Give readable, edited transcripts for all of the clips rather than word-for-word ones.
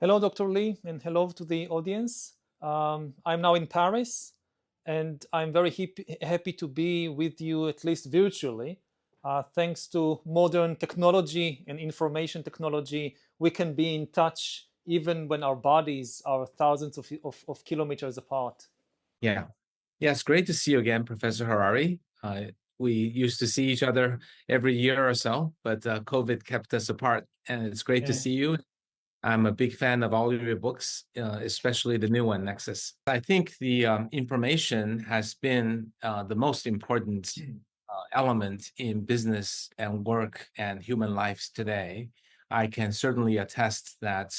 Hello, Dr. Lee, and hello to the audience. I'm now in Paris, and I'm very happy to be with you, at least virtually. Thanks to modern technology and information technology, we can be in touch even when our bodies are thousands of kilometers apart. Yeah. Yeah, it's great to see you again, Professor Harari. We used to see each other every year or so, but COVID kept us apart, and it's great to Yeah. see you. I'm a big fan of all of your books, especially the new one, Nexus. I think the information has been the most important element in business and work and human lives today. I can certainly attest that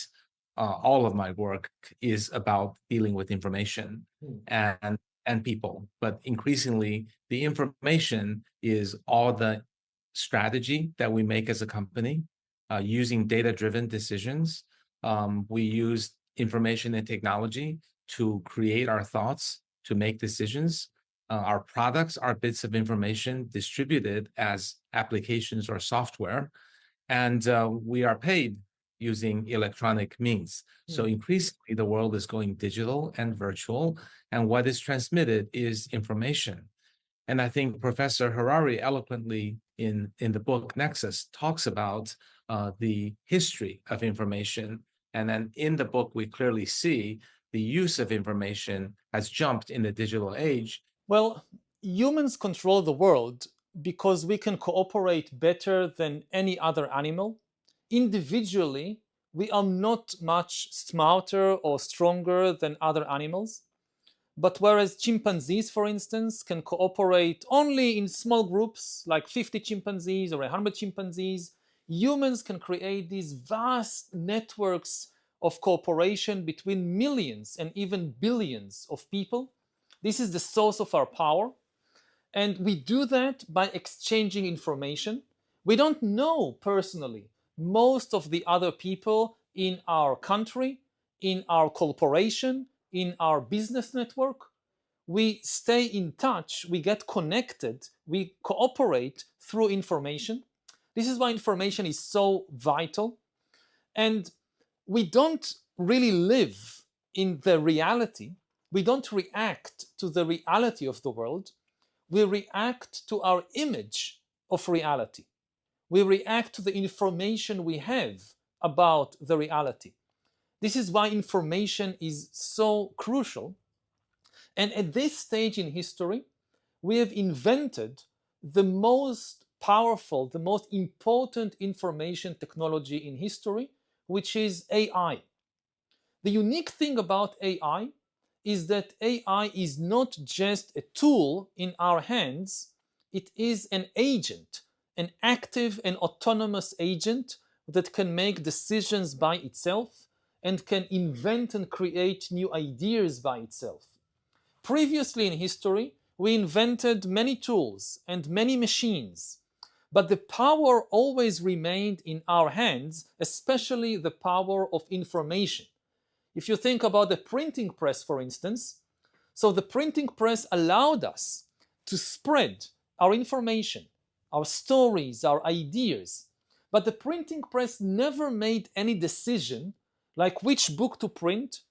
all of my work is about dealing with information and people, but increasingly the information is all the strategy that we make as a company using data-driven decisions. We use information and technology to create our thoughts, to make decisions. Our products are bits of information distributed as applications or software, and we are paid using electronic means. So increasingly, the world is going digital and virtual, and what is transmitted is information. And I think Professor Harari eloquently in the book Nexus talks about the history of information. And then in the book, we clearly see the use of information has jumped in the digital age. Well, humans control the world because we can cooperate better than any other animal. Individually, we are not much smarter or stronger than other animals. But whereas chimpanzees, for instance, can cooperate only in small groups, like 50 chimpanzees or 100 chimpanzees, humans can create these vast networks of cooperation between millions and even billions of people. This is the source of our power. And we do that by exchanging information. We don't know personally most of the other people in our country, in our corporation, in our business network. We stay in touch, we get connected, we cooperate through information. This is why information is so vital. And we don't really live in the reality. We don't react to the reality of the world. We react to our image of reality. We react to the information we have about the reality. This is why information is so crucial. And at this stage in history, we have invented the most powerful, the most important information technology in history, which is AI. The unique thing about AI is that AI is not just a tool in our hands, it is an agent, an active and autonomous agent that can make decisions by itself and can invent and create new ideas by itself. Previously in history, we invented many tools and many machines, but the power always remained in our hands, especially the power of information. If you think about the printing press, for instance, so the printing press allowed us to spread our information, our stories, our ideas, but the printing press never made any decision like which book to print,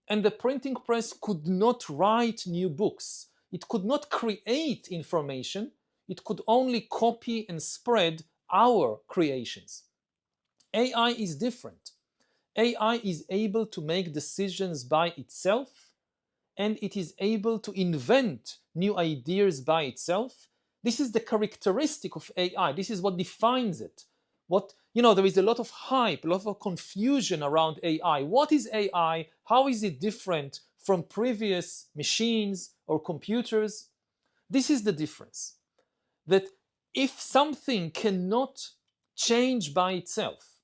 and the printing press could not write new books. It could not create information. It could only copy and spread our creations. AI is different. AI is able to make decisions by itself, and it is able to invent new ideas by itself. This is the characteristic of AI. This is what defines it. There is a lot of hype, a lot of confusion around AI. What is AI? How is it different from previous machines or computers? This is the difference. That if something cannot change by itself,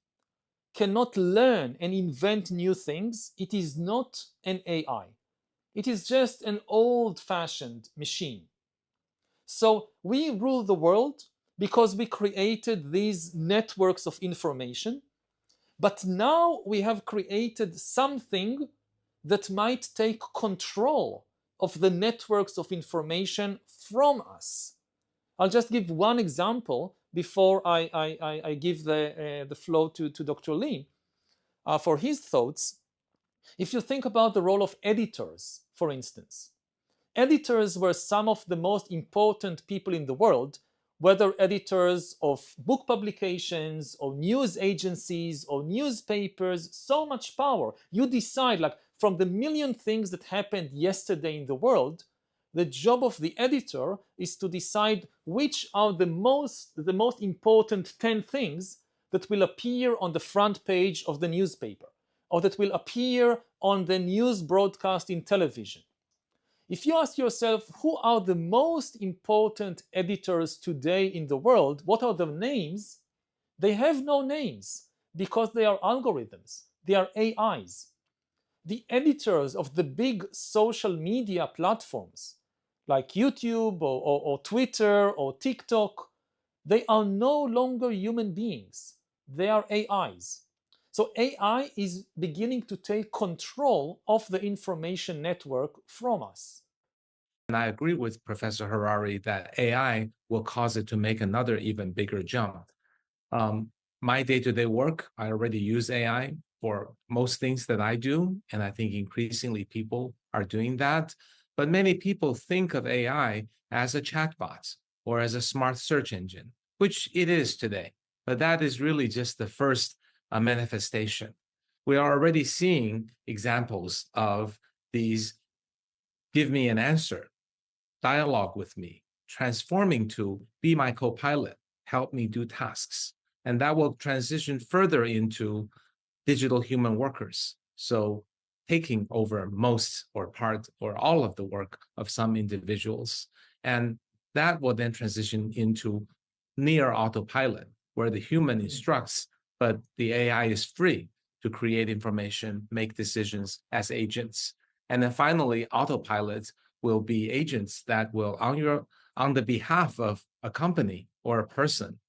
cannot learn and invent new things, it is not an AI. It is just an old-fashioned machine. So we rule the world because we created these networks of information, but now we have created something that might take control of the networks of information from us. I'll just give one example before I give the flow to Dr. Lee for his thoughts. If you think about the role of editors, for instance, editors were some of the most important people in the world, whether editors of book publications or news agencies or newspapers, so much power. You decide, like, from the million things that happened yesterday in the world, the job of the editor is to decide which are the most important 10 things that will appear on the front page of the newspaper, or that will appear on the news broadcast in television. If you ask yourself, who are the most important editors today in the world, what are their names? They have no names because they are algorithms, they are AIs. The editors of the big social media platforms like YouTube or Twitter or TikTok, they are no longer human beings, they are AIs. So AI is beginning to take control of the information network from us. And I agree with Professor Harari that AI will cause it to make another even bigger jump. My day-to-day work, I already use AI for most things that I do, and I think increasingly people are doing that. But many people think of AI as a chatbot or as a smart search engine, which it is today. But that is really just the first manifestation. We are already seeing examples of these give me an answer, dialogue with me, transforming to be my co-pilot, help me do tasks. And that will transition further into digital human workers. So taking over most or part or all of the work of some individuals. And that will then transition into near autopilot, where the human instructs, but the AI is free to create information, make decisions as agents. And then finally, autopilot will be agents that will, on the behalf of a company or a person,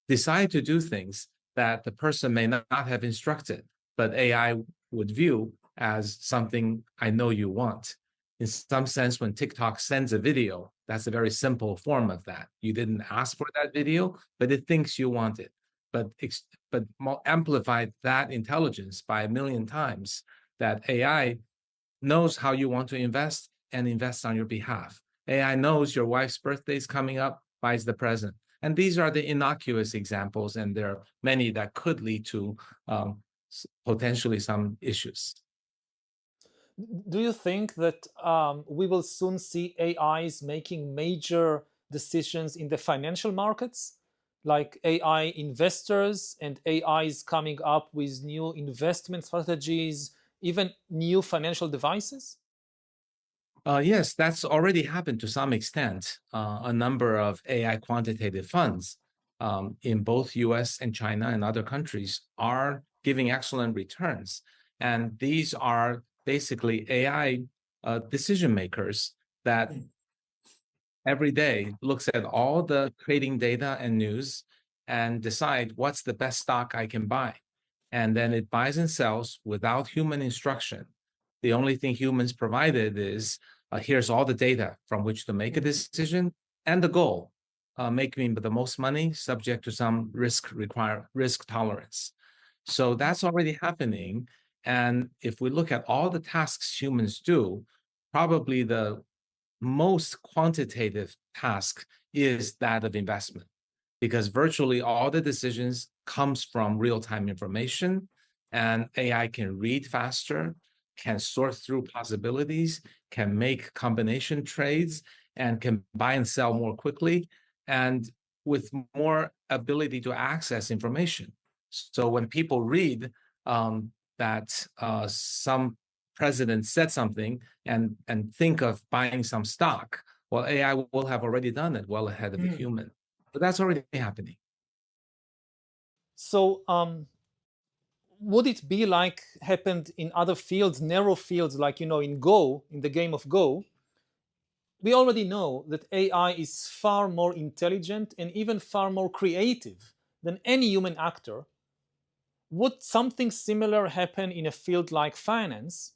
decide to do things that the person may not have instructed, but AI would view as something I know you want. In some sense, when TikTok sends a video, that's a very simple form of that. You didn't ask for that video, but it thinks you want it. But amplified that intelligence by a million times, that AI knows how you want to invest and invests on your behalf. AI knows your wife's birthday is coming up, buys the present. And these are the innocuous examples, and there are many that could lead to potentially some issues. Do you think that we will soon see AIs making major decisions in the financial markets, like AI investors and AIs coming up with new investment strategies, even new financial devices? Yes, that's already happened to some extent. A number of AI quantitative funds in both US and China and other countries are giving excellent returns. And these are basically AI decision makers that every day looks at all the trading data and news and decide what's the best stock I can buy. And then it buys and sells without human instruction. The only thing humans provided is here's all the data from which to make a decision and the goal, making the most money subject to some risk tolerance. So that's already happening. And if we look at all the tasks humans do, probably the most quantitative task is that of investment, because virtually all the decisions comes from real-time information, and AI can read faster, can sort through possibilities, can make combination trades, and can buy and sell more quickly, and with more ability to access information. So when people read that some president said something and think of buying some stock, well, AI will have already done it well ahead of the human. But that's already happening. So would it be like happened in other fields, narrow fields, like, in Go, in the game of Go? We already know that AI is far more intelligent and even far more creative than any human actor. Would something similar happen in a field like finance?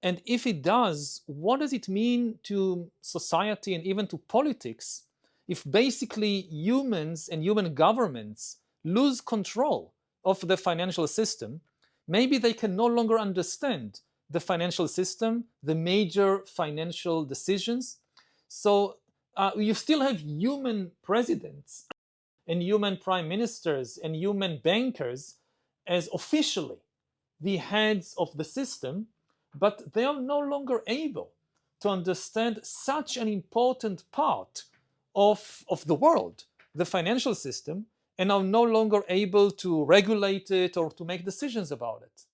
And if it does, what does it mean to society and even to politics if basically humans and human governments lose control of the financial system? Maybe they can no longer understand the financial system, the major financial decisions. So you still have human presidents and human prime ministers and human bankers as officially the heads of the system, but they are no longer able to understand such an important part of the world, the financial system, and are no longer able to regulate it or to make decisions about it.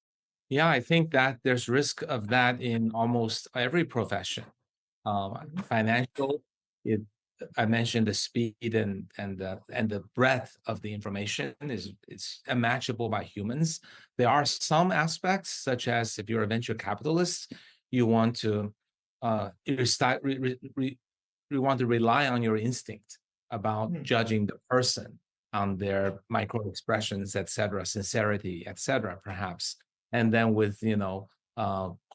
Yeah, I think that there's risk of that in almost every profession. Financial, I mentioned the speed and the breadth of the information is unmatchable by humans. There are some aspects, such as if you're a venture capitalist, you want to you want to rely on your instinct about judging the person on their micro expressions, etc., sincerity, etc., perhaps. And then with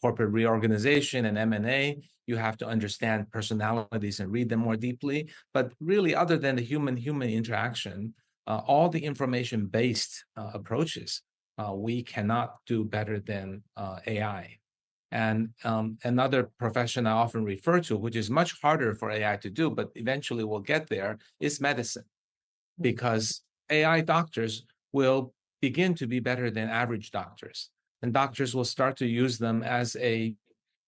corporate reorganization and M&A, you have to understand personalities and read them more deeply. But really, other than the human interaction, all the information-based approaches, we cannot do better than AI. And another profession I often refer to, which is much harder for AI to do, but eventually we'll get there, is medicine. Because AI doctors will begin to be better than average doctors. And doctors will start to use them as a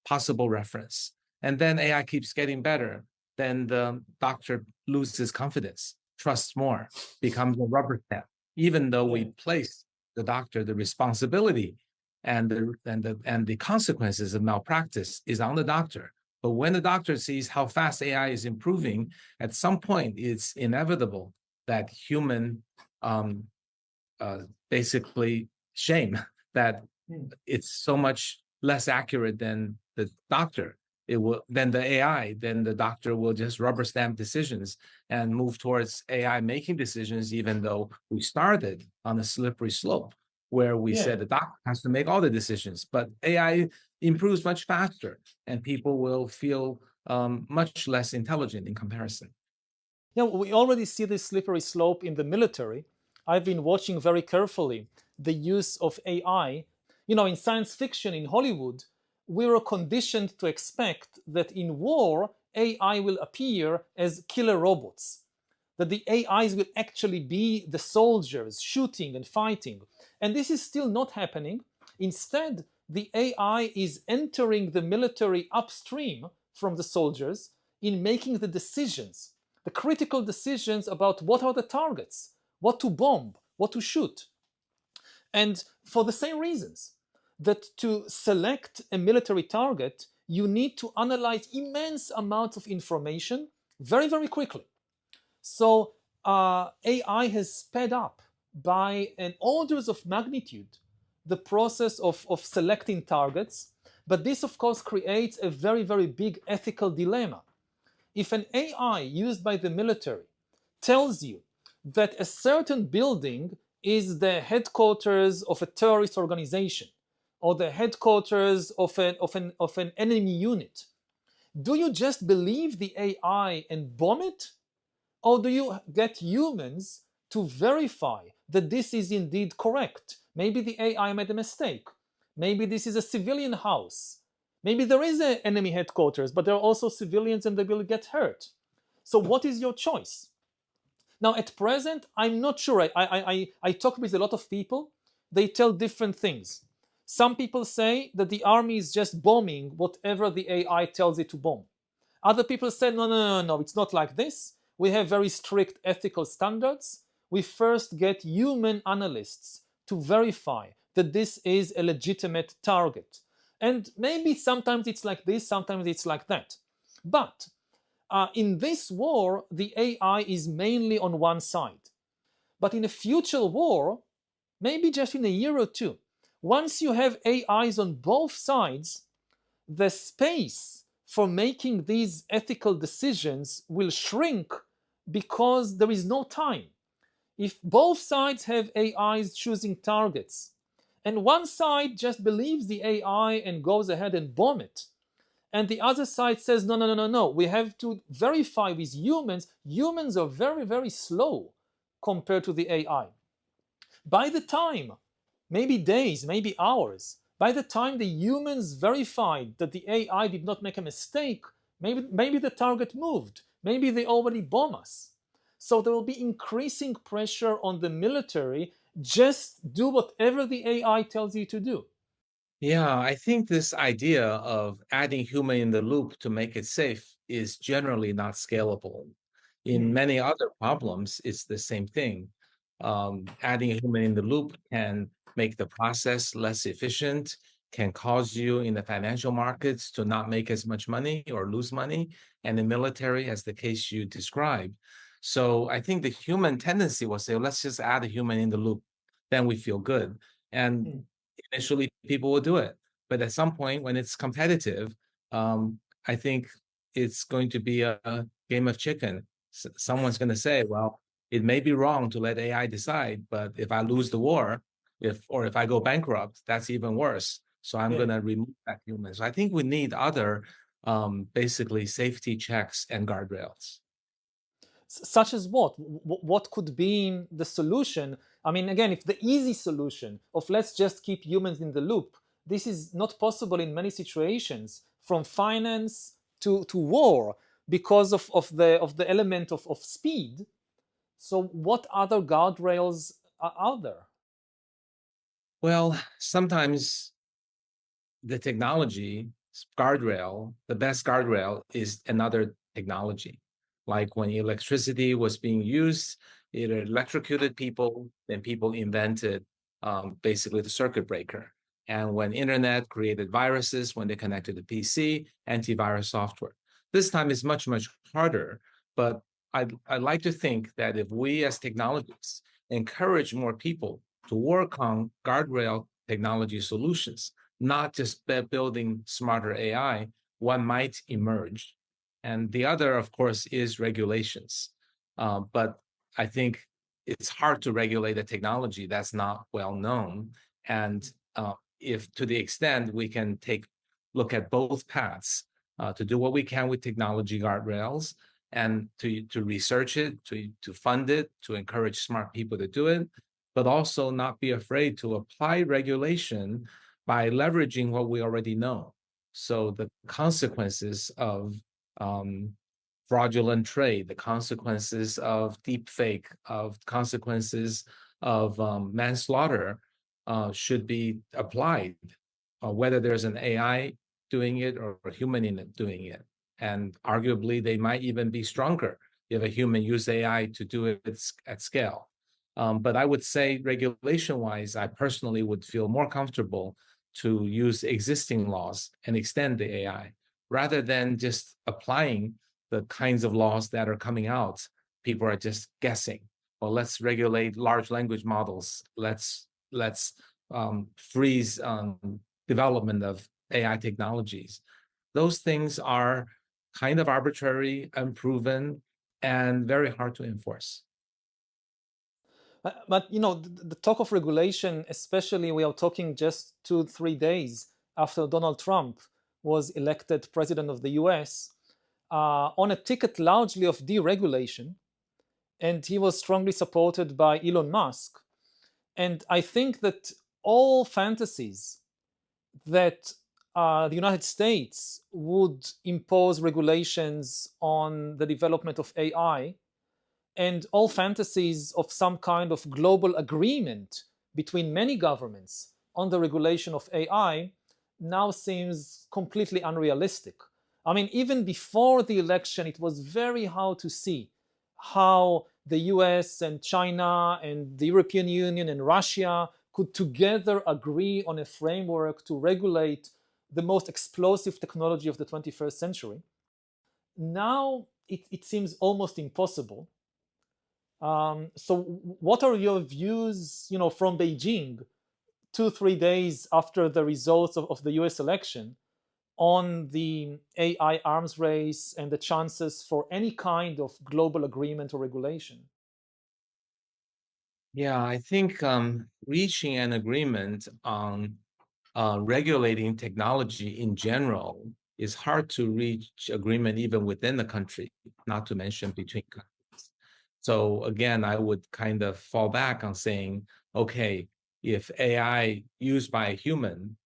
possible reference. And then AI keeps getting better. Then the doctor loses confidence, trusts more, becomes a rubber stamp, even though we place the doctor the responsibility and the consequences of malpractice is on the doctor. But when the doctor sees how fast AI is improving, at some point it's inevitable that human basically shame that it's so much less accurate than the doctor. Then the AI, then the doctor will just rubber stamp decisions and move towards AI making decisions, even though we started on a slippery slope where we said the doctor has to make all the decisions, but AI improves much faster and people will feel much less intelligent in comparison. Yeah, we already see this slippery slope in the military. I've been watching very carefully the use of AI. In science fiction in Hollywood, we were conditioned to expect that in war, AI will appear as killer robots, that the AIs will actually be the soldiers shooting and fighting. And this is still not happening. Instead, the AI is entering the military upstream from the soldiers in making the decisions, the critical decisions about what are the targets, what to bomb, what to shoot. And for the same reasons, that to select a military target, you need to analyze immense amounts of information very, very quickly. So AI has sped up by an orders of magnitude the process of selecting targets, but this of course creates a very, very big ethical dilemma. If an AI used by the military tells you that a certain building is the headquarters of a terrorist organization or the headquarters of an enemy unit, do you just believe the AI and bomb it? Or do you get humans to verify that this is indeed correct? Maybe the AI made a mistake. Maybe this is a civilian house. Maybe there is an enemy headquarters, but there are also civilians and they will get hurt. So what is your choice? Now, at present, I'm not sure. I talk with a lot of people. They tell different things. Some people say that the army is just bombing whatever the AI tells it to bomb. Other people say, no, it's not like this. We have very strict ethical standards. We first get human analysts to verify that this is a legitimate target. And maybe sometimes it's like this, sometimes it's like that. But in this war, the AI is mainly on one side. But in a future war, maybe just in a year or two, once you have AIs on both sides, the space for making these ethical decisions will shrink because there is no time. If both sides have AIs choosing targets, and one side just believes the AI and goes ahead and bomb it, and the other side says, no, we have to verify with humans. Humans are very, very slow compared to the AI. By the time, maybe days, maybe hours, By the time the humans verified that the AI did not make a mistake, maybe the target moved. Maybe they already bomb us. So there will be increasing pressure on the military. Just do whatever the AI tells you to do. Yeah, I think this idea of adding human in the loop to make it safe is generally not scalable. In many other problems, it's the same thing. Adding a human in the loop can make the process less efficient, can cause you in the financial markets to not make as much money or lose money, and in military, as the case you described. So I think the human tendency will say, let's just add a human in the loop, then we feel good. And initially people will do it. But at some point when it's competitive, I think it's going to be a game of chicken. Someone's going to say, well, it may be wrong to let AI decide, but if I lose the war, if I go bankrupt, that's even worse. So I'm going to remove that human. So I think we need other basically safety checks and guardrails. Such as what? What could be the solution? I mean, again, if the easy solution of let's just keep humans in the loop, this is not possible in many situations, from finance to war, because of the element of speed. So what other guardrails are out there? Well, sometimes the technology guardrail, the best guardrail is another technology. Like when electricity was being used, it electrocuted people, then people invented basically the circuit breaker. And when internet created viruses, when they connected to PC, antivirus software. This time is much, much harder, but I'd like to think that if we as technologists encourage more people to work on guardrail technology solutions, not just building smarter AI, one might emerge. And the other, of course, is regulations. But I think it's hard to regulate a technology that's not well known. And if to the extent we can look at both paths to do what we can with technology guardrails and to research it, to fund it, to encourage smart people to do it, but also not be afraid to apply regulation by leveraging what we already know. So the consequences of fraudulent trade, the consequences of deep fake, of consequences of manslaughter should be applied, whether there's an AI doing it or a human in it doing it. And arguably, they might even be stronger if a human used AI to do it at scale. But I would say regulation-wise, I personally would feel more comfortable to use existing laws and extend the AI rather than just applying the kinds of laws that are coming out. People are just guessing. Well, let's regulate large language models. Let's freeze development of AI technologies. Those things are kind of arbitrary, unproven, and very hard to enforce. But you know, the talk of regulation, especially we are talking just 2 3 days after Donald Trump was elected president of the U.S. On a ticket largely of deregulation, and he was strongly supported by Elon Musk. And I think that all fantasies that the United States would impose regulations on the development of AI, and all fantasies of some kind of global agreement between many governments on the regulation of AI now seems completely unrealistic. I mean, even before the election, it was very hard to see how the US and China and the European Union and Russia could together agree on a framework to regulate the most explosive technology of the 21st century. Now it seems almost impossible. So what are your views, you know, from Beijing 2 3 days after the results of the US election on the AI arms race and the chances for any kind of global agreement or regulation? Yeah, I think reaching an agreement on regulating technology in general is hard to reach agreement even within the country, not to mention between countries. So again, I would kind of fall back on saying, okay, if AI used by a human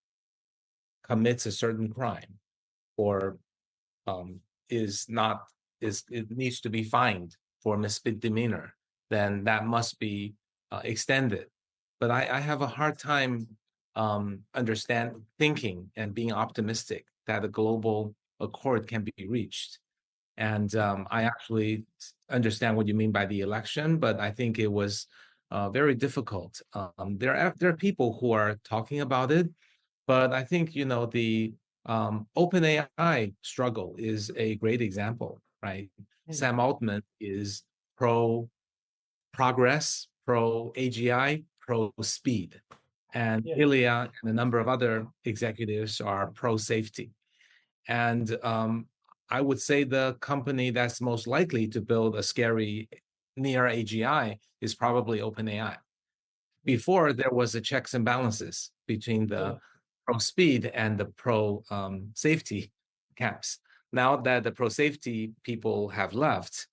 commits a certain crime or it needs to be fined for misdemeanor, then that must be extended. But I have a hard time thinking and being optimistic that a global accord can be reached. And I actually understand what you mean by the election, but I think it was very difficult. There are people who are talking about it, but I think the OpenAI struggle is a great example, right? Sam Altman is pro progress, pro AGI, pro speed, and Ilya and a number of other executives are pro safety. And I would say the company that's most likely to build a scary near AGI is probably OpenAI. Before, there was a checks and balances between the pro speed and the pro safety camps. Now that the pro safety people have left,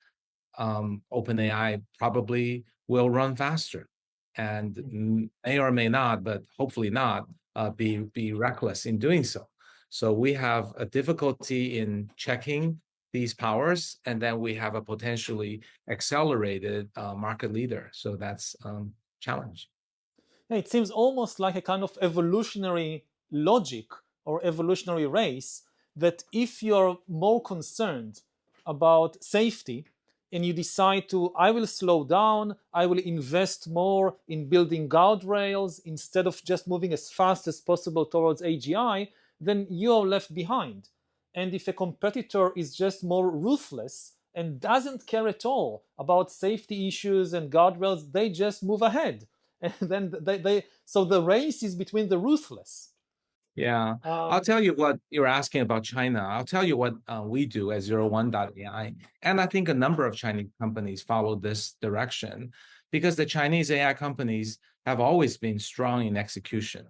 OpenAI probably will run faster and may or may not, but hopefully not, be reckless in doing so. So we have a difficulty in checking these powers, and then we have a potentially accelerated market leader. So that's challenge. It seems almost like a kind of evolutionary logic or evolutionary race that if you're more concerned about safety and you decide to, I will slow down, I will invest more in building guardrails instead of just moving as fast as possible towards AGI, then you are left behind. And if a competitor is just more ruthless and doesn't care at all about safety issues and guardrails, they just move ahead. And then so the race is between the ruthless. Yeah, I'll tell you what you're asking about China. I'll tell you what we do at 01.ai. And I think a number of Chinese companies follow this direction because the Chinese AI companies have always been strong in execution,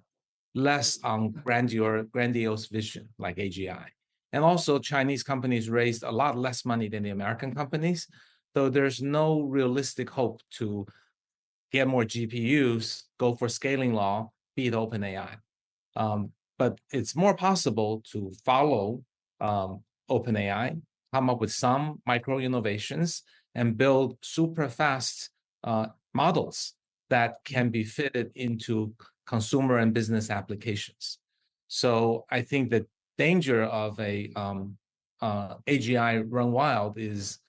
less on grandiose vision like AGI. And also Chinese companies raised a lot less money than the American companies, though there's no realistic hope to get more GPUs, go for scaling law, beat OpenAI. But it's more possible to follow OpenAI, come up with some micro innovations, and build super fast models that can be fitted into consumer and business applications. So I think the danger of a AGI run wild is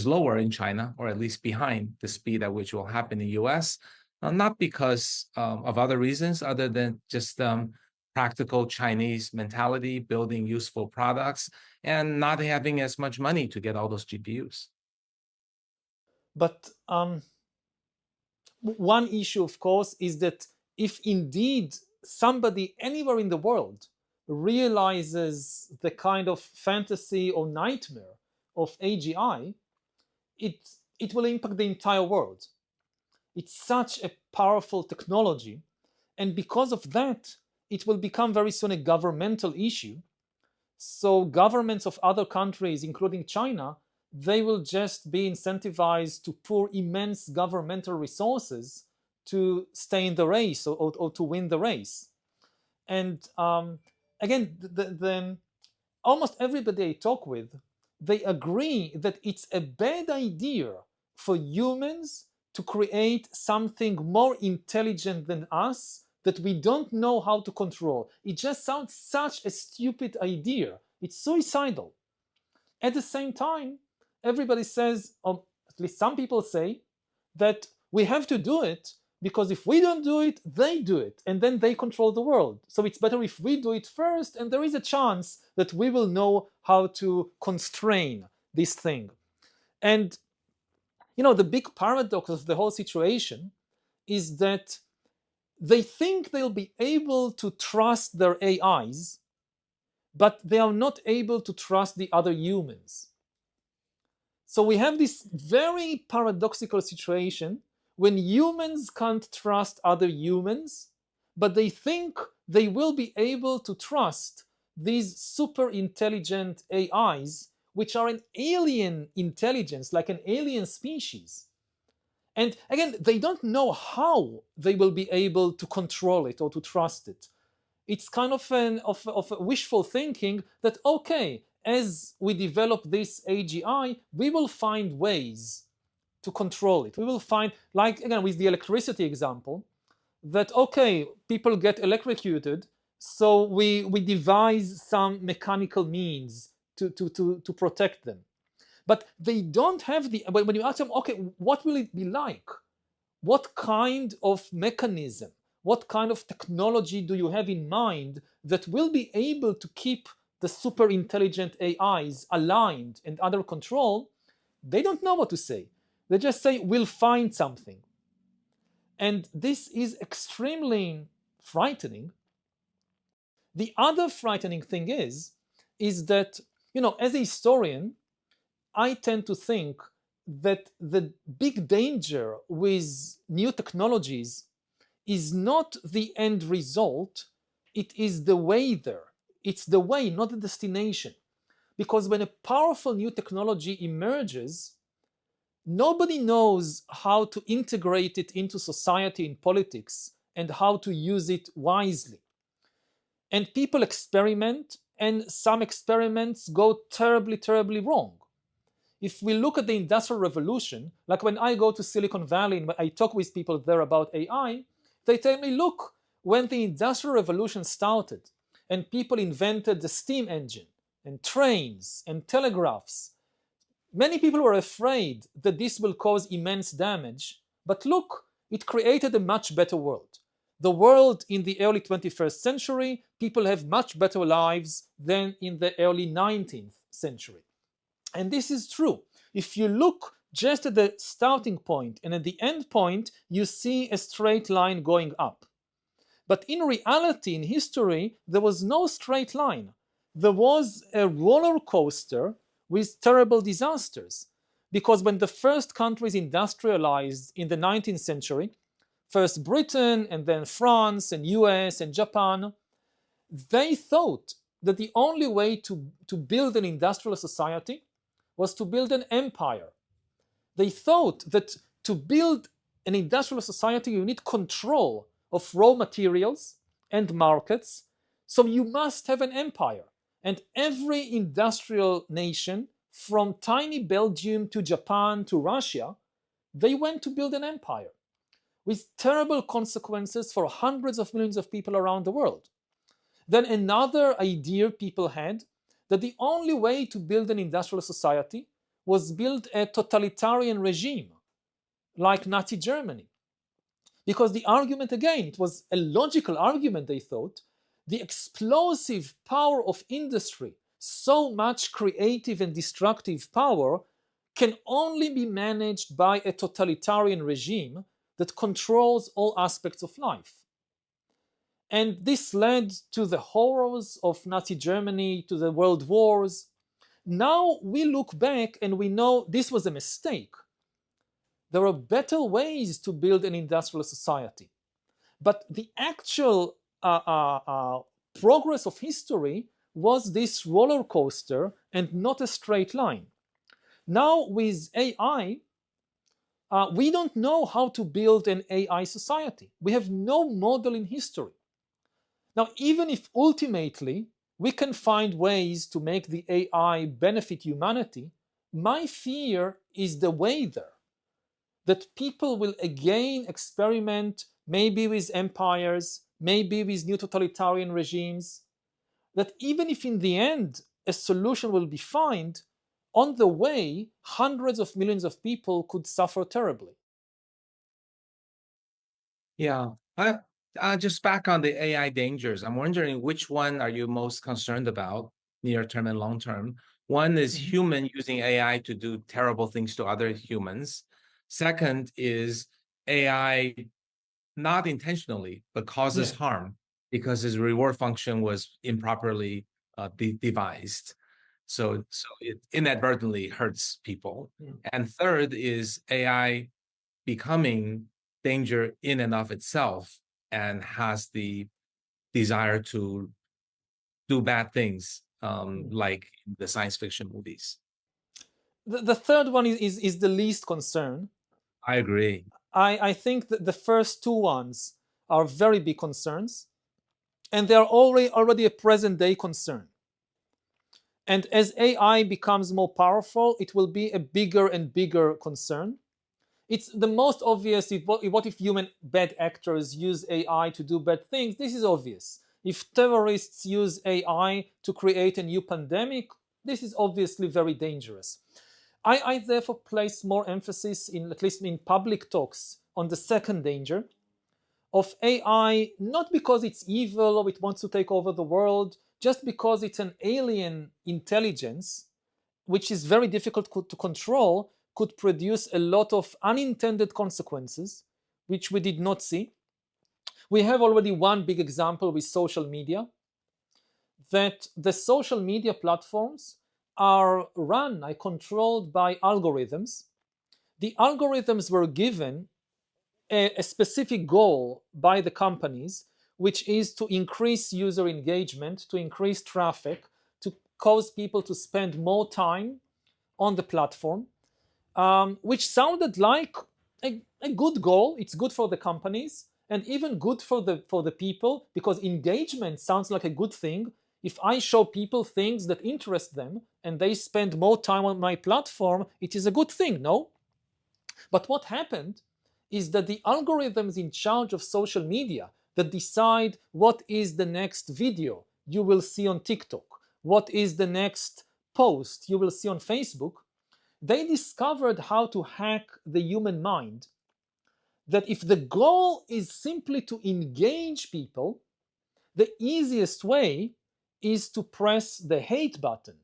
lower in China, or at least behind the speed at which will happen in the US, not because of other reasons other than just practical Chinese mentality, building useful products, and not having as much money to get all those GPUs. But one issue, of course, is that if indeed somebody anywhere in the world realizes the kind of fantasy or nightmare of AGI, it will impact the entire world. It's such a powerful technology, and because of that, it will become very soon a governmental issue. So governments of other countries, including China, they will just be incentivized to pour immense governmental resources to stay in the race or to win the race. And again, almost everybody I talk with, they agree that it's a bad idea for humans to create something more intelligent than us that we don't know how to control. It just sounds such a stupid idea. It's suicidal. At the same time, everybody says, or at least some people say, that we have to do it because if we don't do it, they do it, and then they control the world. So it's better if we do it first, and there is a chance that we will know how to constrain this thing. And the big paradox of the whole situation is that they think they'll be able to trust their AIs, but they are not able to trust the other humans. So we have this very paradoxical situation when humans can't trust other humans, but they think they will be able to trust these super intelligent AIs, which are an alien intelligence, like an alien species. And again, they don't know how they will be able to control it or to trust it. it's kind of a wishful thinking that, okay, as we develop this AGI, we will find ways to control it. We will find, like again with the electricity example, that okay, people get electrocuted, so we devise some mechanical means to protect them. But they don't have the, when you ask them, okay, what will it be like? What kind of mechanism, what kind of technology do you have in mind that will be able to keep the super intelligent AIs aligned and under control? They don't know what to say. They just say, we'll find something. And this is extremely frightening. The other frightening thing is that, as a historian, I tend to think that the big danger with new technologies is not the end result, it is the way there. It's the way, not the destination. Because when a powerful new technology emerges, nobody knows how to integrate it into society and politics and how to use it wisely. And people experiment, and some experiments go terribly, terribly wrong. If we look at the Industrial Revolution, like when I go to Silicon Valley and I talk with people there about AI, they tell me, look, when the Industrial Revolution started and people invented the steam engine and trains and telegraphs, many people were afraid that this will cause immense damage. But look, it created a much better world. The world in the early 21st century, people have much better lives than in the early 19th century. And this is true. If you look just at the starting point and at the end point, you see a straight line going up. But in reality, in history, there was no straight line. There was a roller coaster with terrible disasters. Because when the first countries industrialized in the 19th century, first Britain and then France and US and Japan, they thought that the only way to build an industrial society was to build an empire. They thought that to build an industrial society, you need control of raw materials and markets, so you must have an empire. And every industrial nation, from tiny Belgium to Japan to Russia, they went to build an empire with terrible consequences for hundreds of millions of people around the world. Then another idea people had, that the only way to build an industrial society was build a totalitarian regime, like Nazi Germany. Because the argument, again, it was a logical argument, they thought, the explosive power of industry, so much creative and destructive power, can only be managed by a totalitarian regime that controls all aspects of life. And this led to the horrors of Nazi Germany, to the world wars. Now we look back and we know this was a mistake. There are better ways to build an industrial society. But the actual progress of history was this roller coaster and not a straight line. Now with AI, we don't know how to build an AI society. We have no model in history. Now, even if ultimately we can find ways to make the AI benefit humanity, my fear is the way there. That people will again experiment, maybe with empires, maybe with new totalitarian regimes, that even if in the end a solution will be found, on the way, hundreds of millions of people could suffer terribly. Yeah, just back on the AI dangers. I'm wondering which one are you most concerned about, near term and long term? One is human using AI to do terrible things to other humans. Second is AI not intentionally, but causes harm because his reward function was improperly devised. So it inadvertently hurts people. And third is AI becoming danger in and of itself and has the desire to do bad things, like the science fiction movies. The third one is the least concern. I agree. I think that the first two ones are very big concerns. And they are already a present-day concern. And as AI becomes more powerful, it will be a bigger and bigger concern. It's the most obvious. What if human bad actors use AI to do bad things? This is obvious. If terrorists use AI to create a new pandemic, this is obviously very dangerous. I therefore place more emphasis, at least in public talks, on the second danger of AI, not because it's evil or it wants to take over the world, just because it's an alien intelligence, which is very difficult to control, could produce a lot of unintended consequences, which we did not see. We have already one big example with social media, that the social media platforms are controlled by algorithms. The algorithms were given a specific goal by the companies, which is to increase user engagement, to increase traffic, to cause people to spend more time on the platform, which sounded like a good goal. It's good for the companies and even good for the people, because engagement sounds like a good thing. If I show people things that interest them and they spend more time on my platform, it is a good thing, no? But what happened is that the algorithms in charge of social media that decide what is the next video you will see on TikTok, what is the next post you will see on Facebook, they discovered how to hack the human mind. That if the goal is simply to engage people, the easiest way is to press the hate button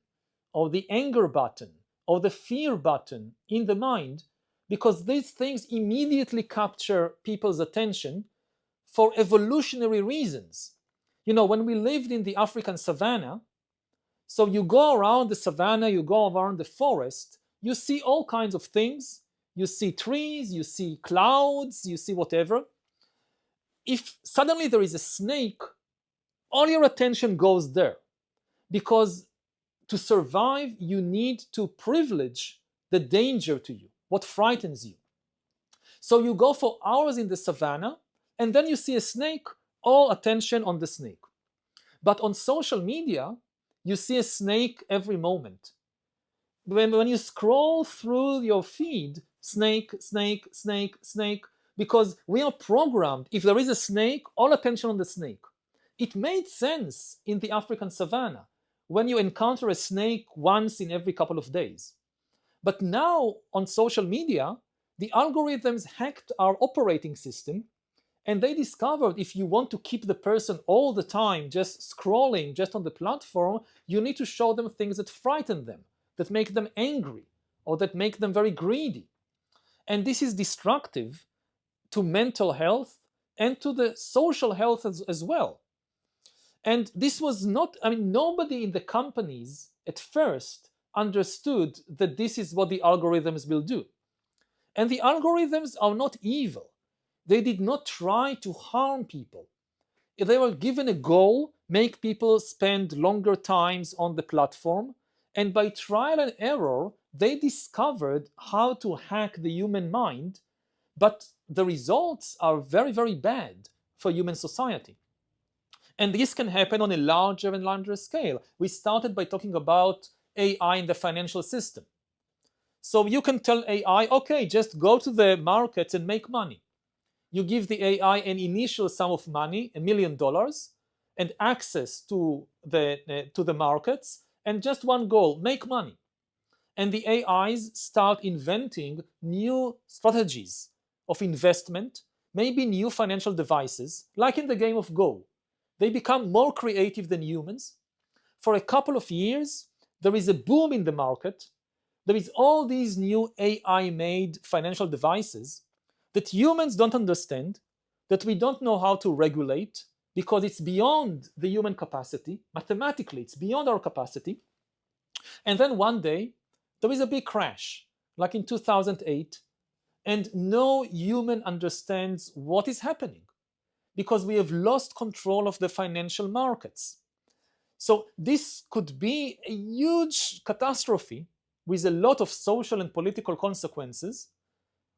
or the anger button or the fear button in the mind, because these things immediately capture people's attention for evolutionary reasons. You know, when we lived in the African savannah, so you go around the savannah, you go around the forest, you see all kinds of things. You see trees, you see clouds, you see whatever. If suddenly there is a snake, all your attention goes there, because to survive, you need to privilege the danger to you, what frightens you. So you go for hours in the savannah, and then you see a snake, all attention on the snake. But on social media, you see a snake every moment. When you scroll through your feed, snake, snake, snake, snake, because we are programmed, if there is a snake, all attention on the snake. It made sense in the African savannah when you encounter a snake once in every couple of days. But now on social media, the algorithms hacked our operating system, and they discovered if you want to keep the person all the time just scrolling just on the platform, you need to show them things that frighten them, that make them angry, or that make them very greedy. And this is destructive to mental health and to the social health as well. And this was not, nobody in the companies at first understood that this is what the algorithms will do. And the algorithms are not evil. They did not try to harm people. They were given a goal, make people spend longer times on the platform, and by trial and error, they discovered how to hack the human mind, but the results are very, very bad for human society. And this can happen on a larger and larger scale. We started by talking about AI in the financial system. So you can tell AI, okay, just go to the markets and make money. You give the AI an initial sum of money, $1 million, and access to the markets, and just one goal, make money. And the AIs start inventing new strategies of investment, maybe new financial devices, like in the game of Go. They become more creative than humans. For a couple of years, there is a boom in the market. There is all these new AI-made financial devices that humans don't understand, that we don't know how to regulate, because it's beyond the human capacity. Mathematically, it's beyond our capacity. And then one day, there is a big crash, like in 2008, and no human understands what is happening, because we have lost control of the financial markets. So this could be a huge catastrophe with a lot of social and political consequences,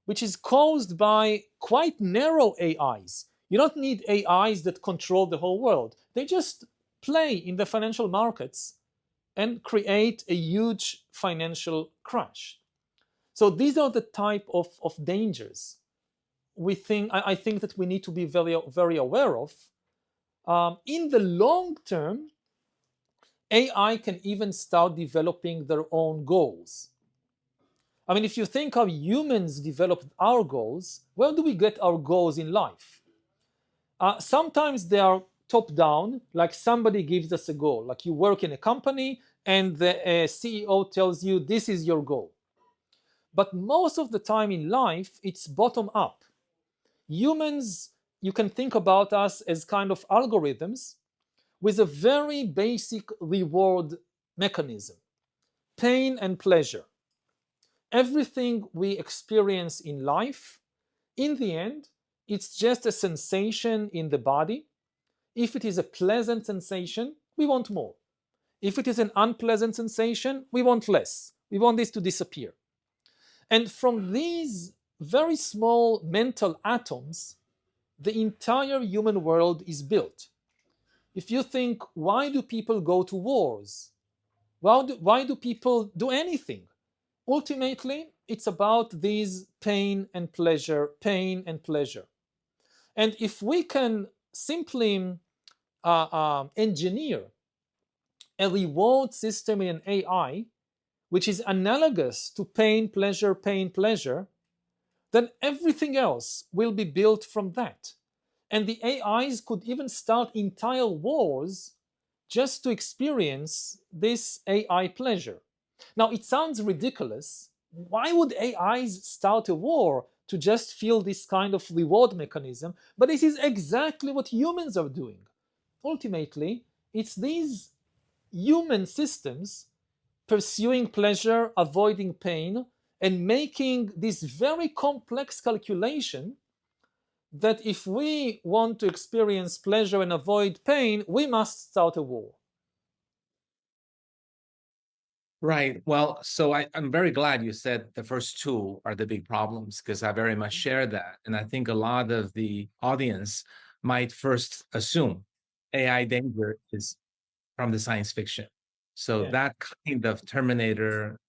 which is caused by quite narrow AIs. You don't need AIs that control the whole world. they just play in the financial markets and create a huge financial crash. So these are the type of dangers I think that we need to be very, very aware of. In the long term, AI can even start developing their own goals. I mean, if you think how humans developed our goals, where do we get our goals in life? Sometimes they are top down, like somebody gives us a goal, like you work in a company and the CEO tells you this is your goal. But most of the time in life, it's bottom up. Humans, you can think about us as kind of algorithms with a very basic reward mechanism, pain and pleasure. Everything we experience in life, in the end, it's just a sensation in the body. If it is a pleasant sensation, we want more. If it is an unpleasant sensation, we want less. We want this to disappear. And from these very small mental atoms, the entire human world is built. If you think, why do people go to wars? Why do people do anything? Ultimately, it's about these pain and pleasure, pain and pleasure. And if we can simply engineer a reward system in an AI, which is analogous to pain, pleasure, then everything else will be built from that. And the AIs could even start entire wars just to experience this AI pleasure. Now, it sounds ridiculous. Why would AIs start a war to just feel this kind of reward mechanism? But this is exactly what humans are doing. Ultimately, it's these human systems pursuing pleasure, avoiding pain, and making this very complex calculation that if we want to experience pleasure and avoid pain, we must start a war. Right. Well, so I'm very glad you said the first two are the big problems, because I very much share that. And I think a lot of the audience might first assume AI danger is from the science fiction. So Yeah. that kind of Terminator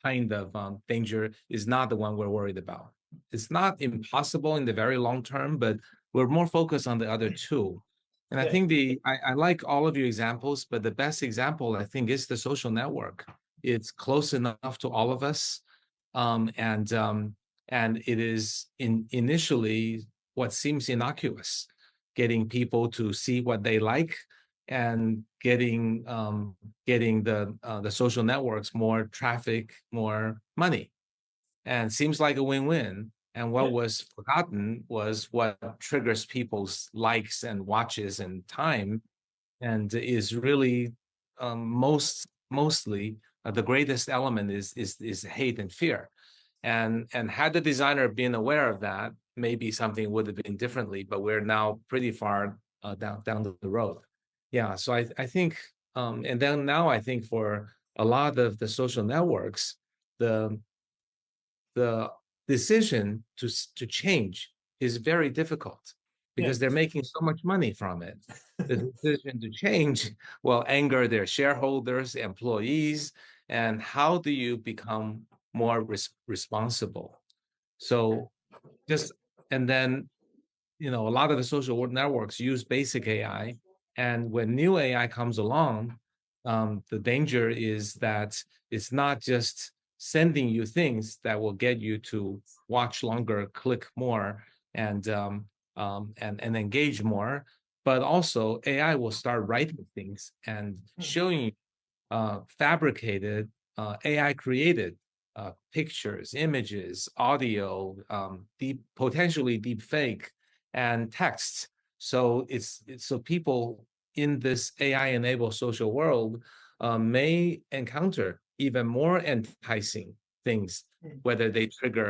kind of danger is not the one we're worried about. It's not impossible in the very long term, but we're more focused on the other two. And I Yeah. think I like all of your examples, but the best example I think is the social network. It's close enough to all of us, and it is initially what seems innocuous, getting people to see what they like, and getting the social networks more traffic, more money, and seems like a win-win. And what Yeah. was forgotten was what triggers people's likes and watches and time, and is really mostly the greatest element is hate and fear. And had the designer been aware of that, maybe something would have been differently, but we're now pretty far down the road. Yeah, so I think, and then now I think for a lot of the social networks, the decision to change is very difficult, Yeah. because they're making so much money from it. The decision to change will anger their shareholders, employees, and how do you become more responsible? So just, and then, a lot of the social networks use basic AI, and when new AI comes along, the danger is that it's not just sending you things that will get you to watch longer, click more, and and engage more, but also AI will start writing things and showing you fabricated, AI created pictures, images, audio, potentially deep fake, and text. So so people in this AI-enabled social world may encounter even more enticing things, whether they trigger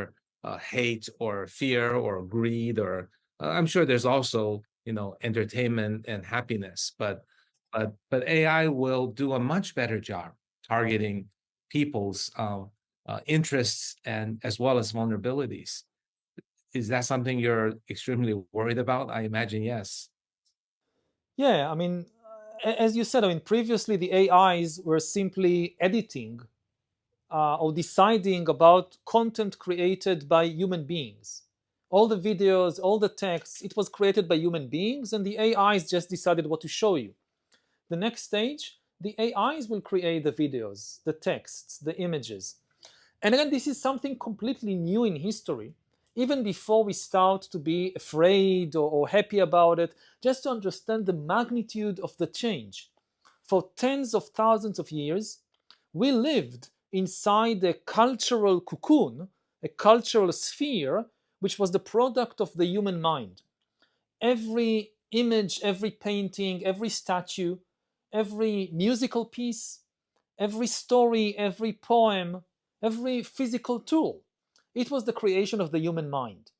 hate or fear or greed, or I'm sure there's also entertainment and happiness, but AI will do a much better job targeting people's interests and as well as vulnerabilities. Is that something you're extremely worried about? I imagine yes. Yeah, I mean, as you said, I mean, previously the AIs were simply editing or deciding about content created by human beings. All the videos, all the texts, it was created by human beings, and the AIs just decided what to show you. The next stage, the AIs will create the videos, the texts, the images. And again, this is something completely new in history. Even before we start to be afraid or happy about it, just to understand the magnitude of the change. For tens of thousands of years, we lived inside a cultural cocoon, a cultural sphere, which was the product of the human mind. Every image, every painting, every statue, every musical piece, every story, every poem, every physical tool, it was the creation of the human mind.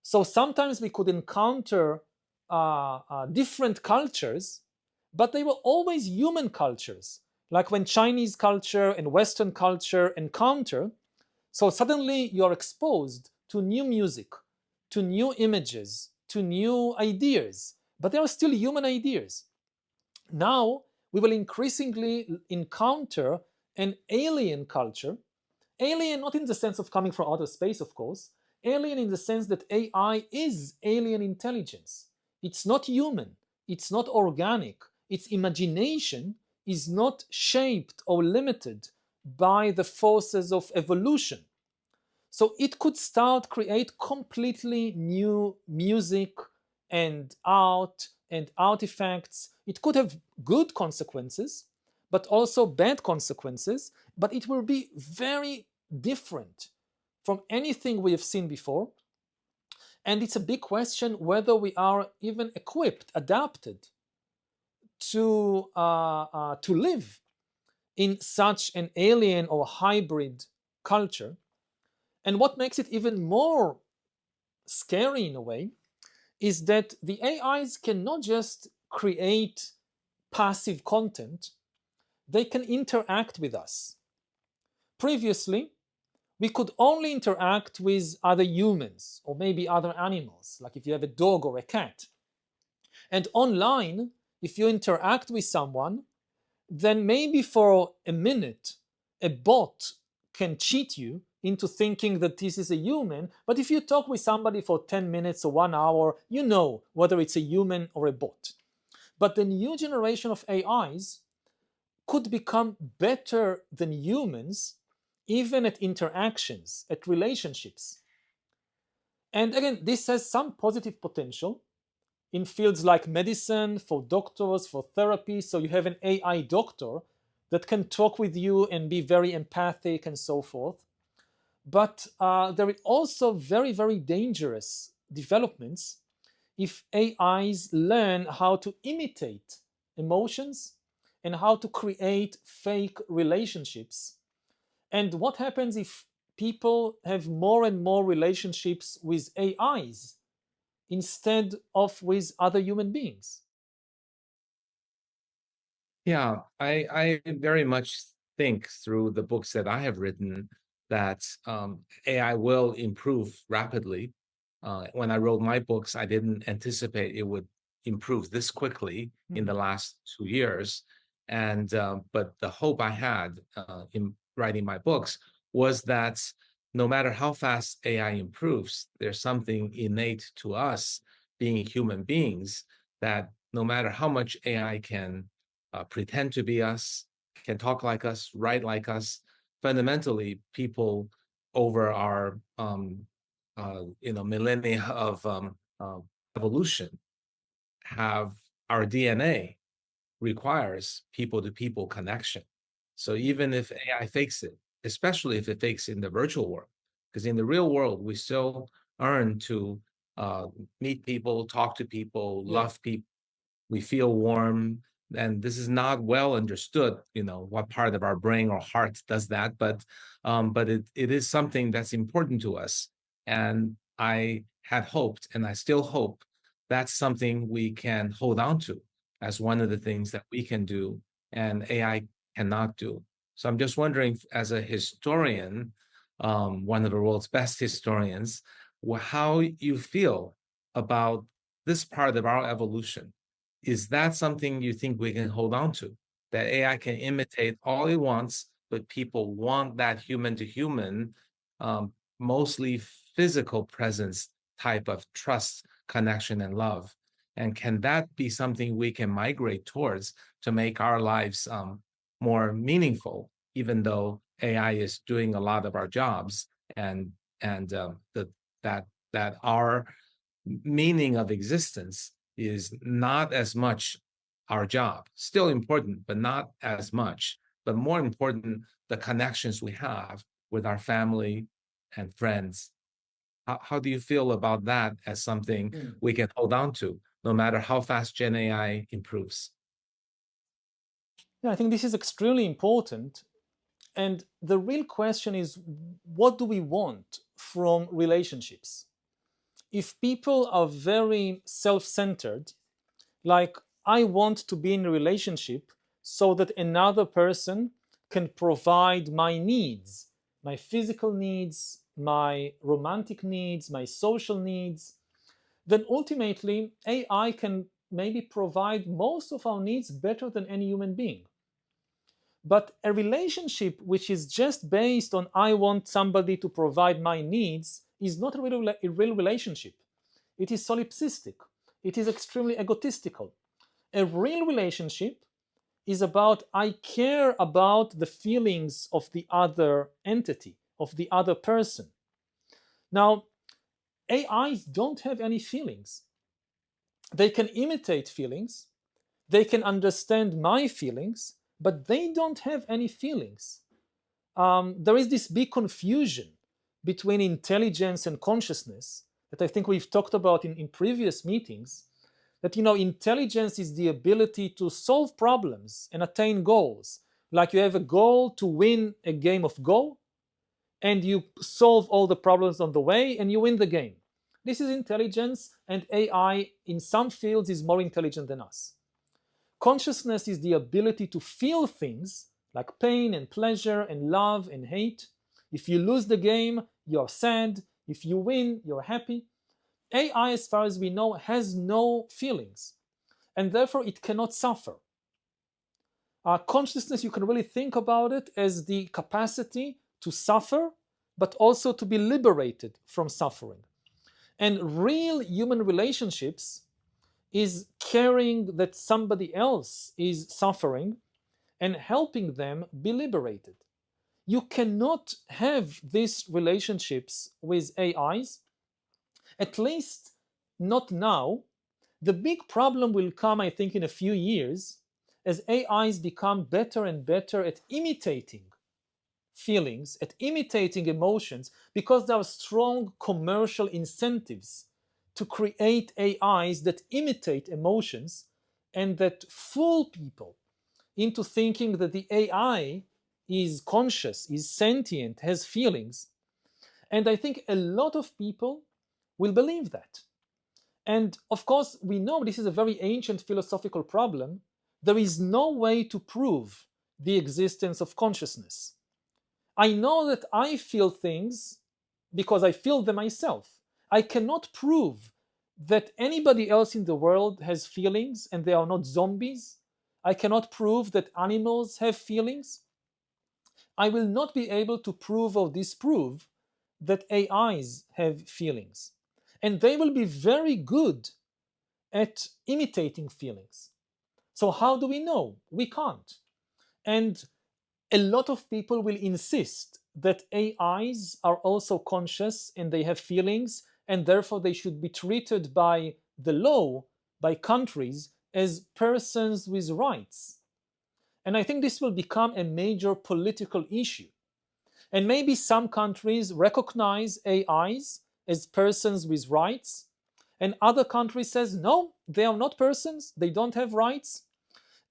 So sometimes we could encounter different cultures, but they were always human cultures. Like when Chinese culture and Western culture encounter, so suddenly you're exposed to new music, to new images, to new ideas, but they are still human ideas. Now we will increasingly encounter an alien culture. Alien, not in the sense of coming from outer space, of course, alien in the sense that AI is alien intelligence. It's not human, it's not organic, its imagination is not shaped or limited by the forces of evolution. So it could start create completely new music and art and artifacts. It could have good consequences, but also bad consequences, but it will be very different from anything we have seen before. And it's a big question whether we are even equipped, adapted to live in such an alien or hybrid culture. And what makes it even more scary in a way is that the AIs cannot just create passive content, they can interact with us. Previously, we could only interact with other humans or maybe other animals, like if you have a dog or a cat. And online, if you interact with someone, then maybe for a minute, a bot can cheat you into thinking that this is a human. But if you talk with somebody for 10 minutes or 1 hour, you know whether it's a human or a bot. But the new generation of AIs could become better than humans, even at interactions, at relationships. And again, this has some positive potential in fields like medicine, for doctors, for therapy. So you have an AI doctor that can talk with you and be very empathic and so forth. But there are also very, very dangerous developments if AIs learn how to imitate emotions and how to create fake relationships. And what happens if people have more and more relationships with AIs instead of with other human beings? Yeah, I very much think through the books that I have written that AI will improve rapidly. When I wrote my books, I didn't anticipate it would improve this quickly in the last 2 years. And but the hope I had in writing my books was that no matter how fast AI improves, there's something innate to us being human beings that no matter how much AI can pretend to be us, can talk like us, write like us. Fundamentally, people over our millennia of evolution have our DNA requires people-to-people connection. So even if AI fakes it, especially if it fakes in the virtual world, because in the real world we still earn to meet people, talk to people, love people, we feel warm, and this is not well understood, what part of our brain or heart does that, but it is something that's important to us. And I had hoped, and I still hope, that's something we can hold on to as one of the things that we can do and AI cannot do. So I'm just wondering, as a historian, one of the world's best historians, how you feel about this part of our evolution, Is that something you think we can hold on to? That AI can imitate all it wants, but people want that human to human, mostly physical presence type of trust, connection, and love. And can that be something we can migrate towards to make our lives more meaningful, even though AI is doing a lot of our jobs, and that our meaning of existence is not as much our job, still important, but not as much, but more important, the connections we have with our family and friends. How do you feel about that as something we can hold on to, no matter how fast Gen AI improves? Yeah, I think this is extremely important. And the real question is, what do we want from relationships? If people are very self-centered, like I want to be in a relationship so that another person can provide my needs, my physical needs, my romantic needs, my social needs, then ultimately AI can maybe provide most of our needs better than any human being. But a relationship which is just based on I want somebody to provide my needs is not a real relationship. It is solipsistic. It is extremely egotistical. A real relationship is about I care about the feelings of the other entity, of the other person. Now, AIs don't have any feelings. They can imitate feelings, they can understand my feelings, but they don't have any feelings. There is this big confusion between intelligence and consciousness that I think we've talked about in previous meetings. That intelligence is the ability to solve problems and attain goals. Like you have a goal to win a game of Go, and you solve all the problems on the way, and you win the game. This is intelligence, and AI in some fields is more intelligent than us. Consciousness is the ability to feel things like pain and pleasure and love and hate. If you lose the game, you're sad. If you win, you're happy. AI, as far as we know, has no feelings, and therefore it cannot suffer. Consciousness, you can really think about it as the capacity to suffer, but also to be liberated from suffering. And real human relationships is caring that somebody else is suffering and helping them be liberated. You cannot have these relationships with AIs, at least not now. The big problem will come, I think, in a few years as AIs become better and better at imitating feelings, at imitating emotions, because there are strong commercial incentives to create AIs that imitate emotions and that fool people into thinking that the AI is conscious, is sentient, has feelings. And I think a lot of people will believe that. And of course, we know this is a very ancient philosophical problem. There is no way to prove the existence of consciousness. I know that I feel things because I feel them myself. I cannot prove that anybody else in the world has feelings and they are not zombies. I cannot prove that animals have feelings. I will not be able to prove or disprove that AIs have feelings. And they will be very good at imitating feelings. So, how do we know? We can't. And a lot of people will insist that AIs are also conscious and they have feelings, and therefore they should be treated by the law, by countries, as persons with rights. And I think this will become a major political issue. And maybe some countries recognize AIs as persons with rights, and other countries says no, they are not persons, they don't have rights.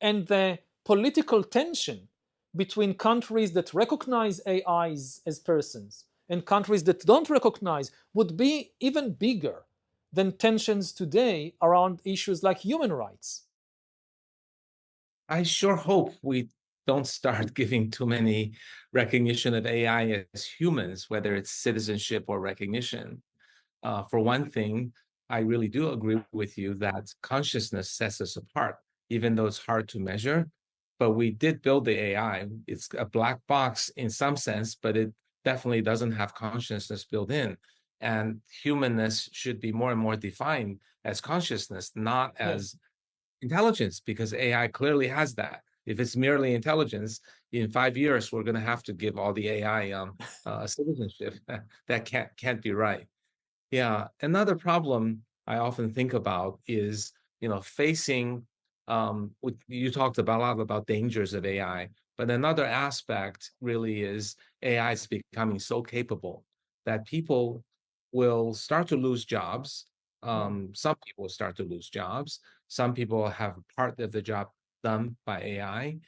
And the political tension between countries that recognize AIs as persons and countries that don't recognize would be even bigger than tensions today around issues like human rights. I sure hope we don't start giving too many recognition of AI as humans, whether it's citizenship or recognition. For one thing, I really do agree with you that consciousness sets us apart, even though it's hard to measure. But we did build the AI. It's a black box in some sense, but it definitely doesn't have consciousness built in. And humanness should be more and more defined as consciousness, not Yes. as intelligence, because AI clearly has that. If it's merely intelligence, in 5 years, we're going to have to give all the AI citizenship. That can't be right. Yeah, another problem I often think about is, facing, you talked about a lot about dangers of AI, but another aspect really is AI is becoming so capable that people will start to lose jobs. Some people will start to lose jobs. Some people have part of the job done by AI.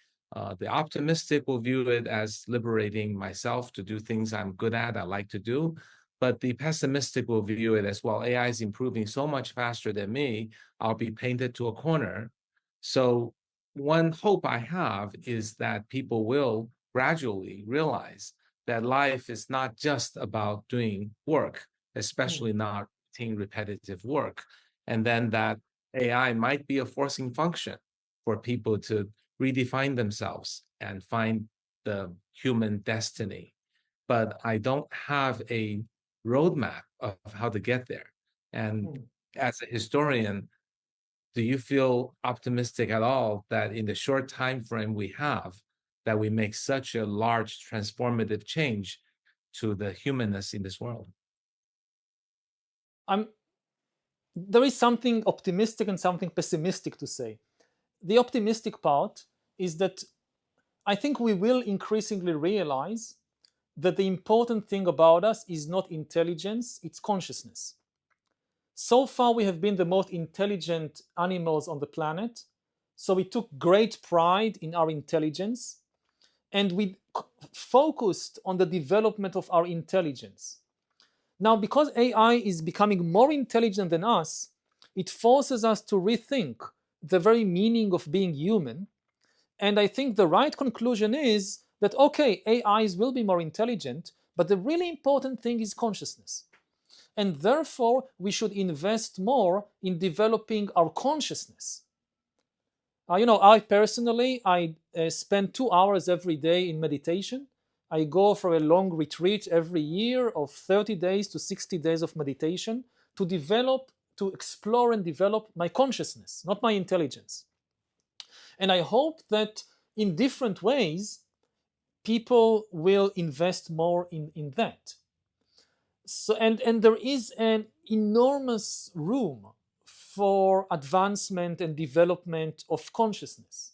The optimistic will view it as liberating myself to do things I'm good at, I like to do, but the pessimistic will view it as, well, AI is improving so much faster than me, I'll be painted to a corner. So one hope I have is that people will gradually realize that life is not just about doing work, especially not routine repetitive work, and then that AI might be a forcing function for people to redefine themselves and find the human destiny. But I don't have a roadmap of how to get there. And as a historian, do you feel optimistic at all that in the short time frame we have, that we make such a large transformative change to the humanness in this world? I'm, there is something optimistic and something pessimistic to say. The optimistic part is that I think we will increasingly realize that the important thing about us is not intelligence, it's consciousness. So far, we have been the most intelligent animals on the planet, so we took great pride in our intelligence, and we focused on the development of our intelligence. Now, because AI is becoming more intelligent than us, it forces us to rethink the very meaning of being human. And I think the right conclusion is that, okay, AIs will be more intelligent, but the really important thing is consciousness. And therefore, we should invest more in developing our consciousness. I personally, I spend 2 hours every day in meditation. I go for a long retreat every year of 30 days to 60 days of meditation to develop, to explore and develop my consciousness, not my intelligence. And I hope that in different ways, people will invest more in that. So, and there is an enormous room for advancement and development of consciousness.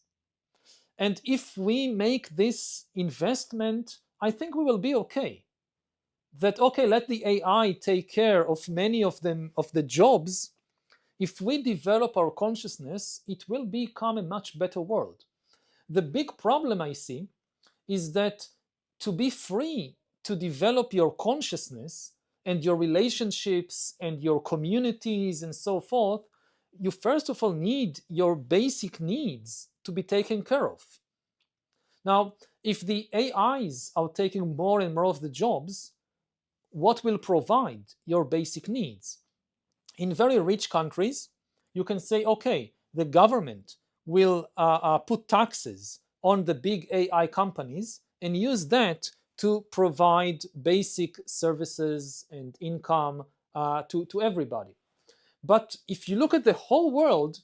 And if we make this investment, I think we will be okay. That, okay, let the AI take care of many of them, of the jobs. If we develop our consciousness, it will become a much better world. The big problem I see is that to be free to develop your consciousness and your relationships and your communities and so forth, you first of all need your basic needs to be taken care of. Now, if the AIs are taking more and more of the jobs, what will provide your basic needs? In very rich countries, you can say, okay, the government will put taxes on the big AI companies and use that to provide basic services and income to everybody. But if you look at the whole world,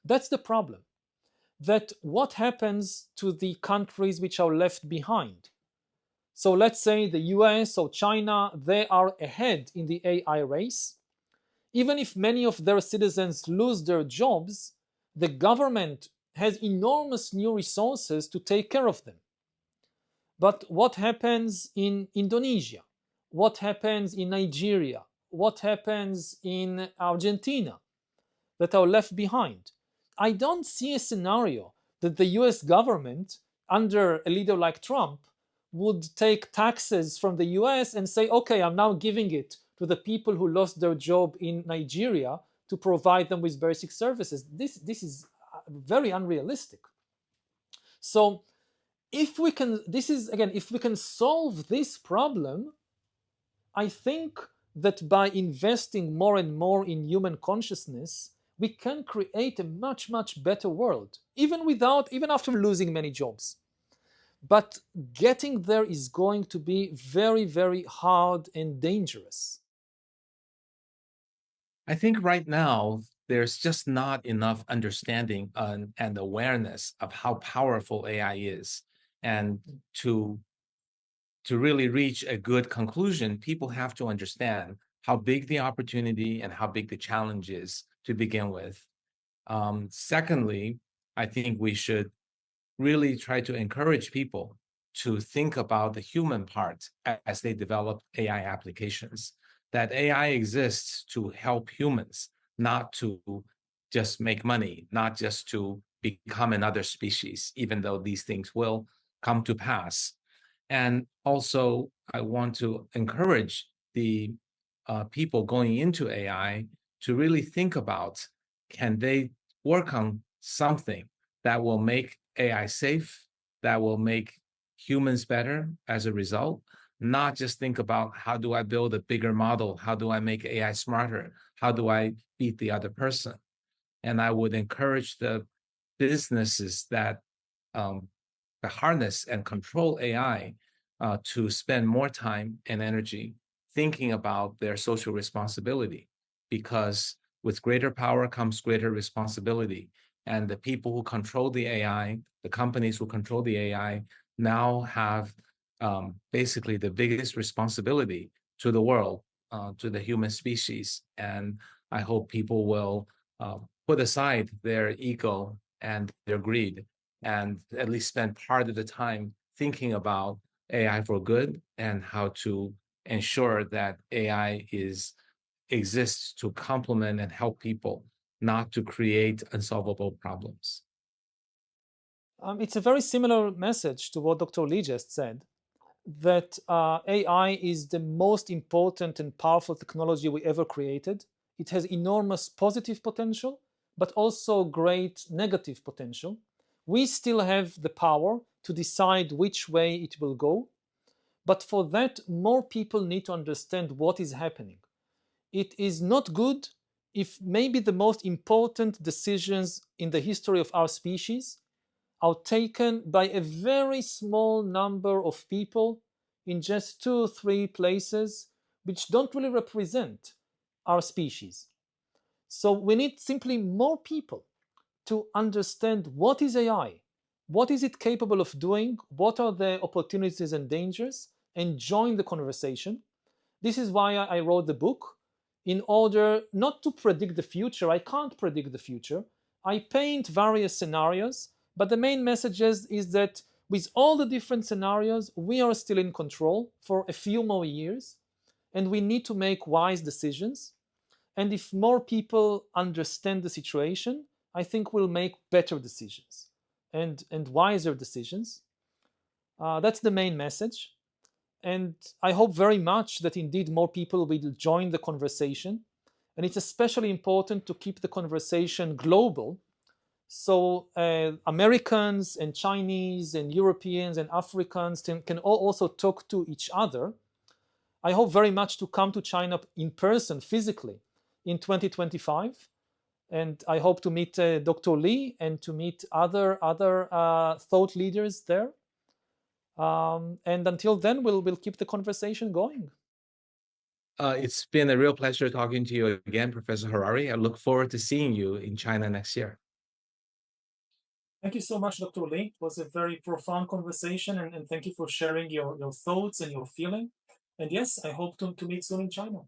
that's the problem. That what happens to the countries which are left behind? So let's say the US or China, they are ahead in the AI race. Even if many of their citizens lose their jobs, the government has enormous new resources to take care of them. But what happens in Indonesia? What happens in Nigeria? What happens in Argentina that are left behind? I don't see a scenario that the US government, under a leader like Trump, would take taxes from the US and say, okay, I'm now giving it to the people who lost their job in Nigeria to provide them with basic services. This is very unrealistic. So if we can solve this problem, I think that by investing more and more in human consciousness, we can create a much, much better world, even after losing many jobs. But getting there is going to be very, very hard and dangerous. I think right now there's just not enough understanding and awareness of how powerful AI is. And to really reach a good conclusion, people have to understand how big the opportunity and how big the challenge is to begin with. Secondly, I think we should really try to encourage people to think about the human part as they develop AI applications, that AI exists to help humans, not to just make money, not just to become another species, even though these things will come to pass. And also, I want to encourage the people going into AI to really think about, can they work on something that will make AI safe, that will make humans better as a result, not just think about how do I build a bigger model, how do I make AI smarter, how do I beat the other person. And I would encourage the businesses that harness and control AI to spend more time and energy thinking about their social responsibility, because with greater power comes greater responsibility. And the people who control the AI, the companies who control the AI, now have basically the biggest responsibility to the world, to the human species. And I hope people will put aside their ego and their greed and at least spend part of the time thinking about AI for good and how to ensure that AI exists to complement and help people, not to create unsolvable problems. It's a very similar message to what Dr. Lee just said, that AI is the most important and powerful technology we ever created. It has enormous positive potential, but also great negative potential. We still have the power to decide which way it will go, but for that, more people need to understand what is happening. It is not good if maybe the most important decisions in the history of our species are taken by a very small number of people in just 2 or 3 places, which don't really represent our species. So we need simply more people to understand what is AI, what is it capable of doing, what are the opportunities and dangers, and join the conversation. This is why I wrote the book, in order not to predict the future. I can't predict the future. I paint various scenarios, but the main message is that with all the different scenarios, we are still in control for a few more years, and we need to make wise decisions. And if more people understand the situation, I think we'll make better decisions and wiser decisions. That's the main message. And I hope very much that indeed more people will join the conversation. And it's especially important to keep the conversation global. So Americans and Chinese and Europeans and Africans can all also talk to each other. I hope very much to come to China in person, physically, in 2025. And I hope to meet Dr. Lee and to meet other thought leaders there. And until then, we'll keep the conversation going. It's been a real pleasure talking to you again, Professor Harari. I look forward to seeing you in China next year. Thank you so much, Dr. Lee. It was a very profound conversation, and thank you for sharing your thoughts and your feeling. And yes, I hope to meet soon in China.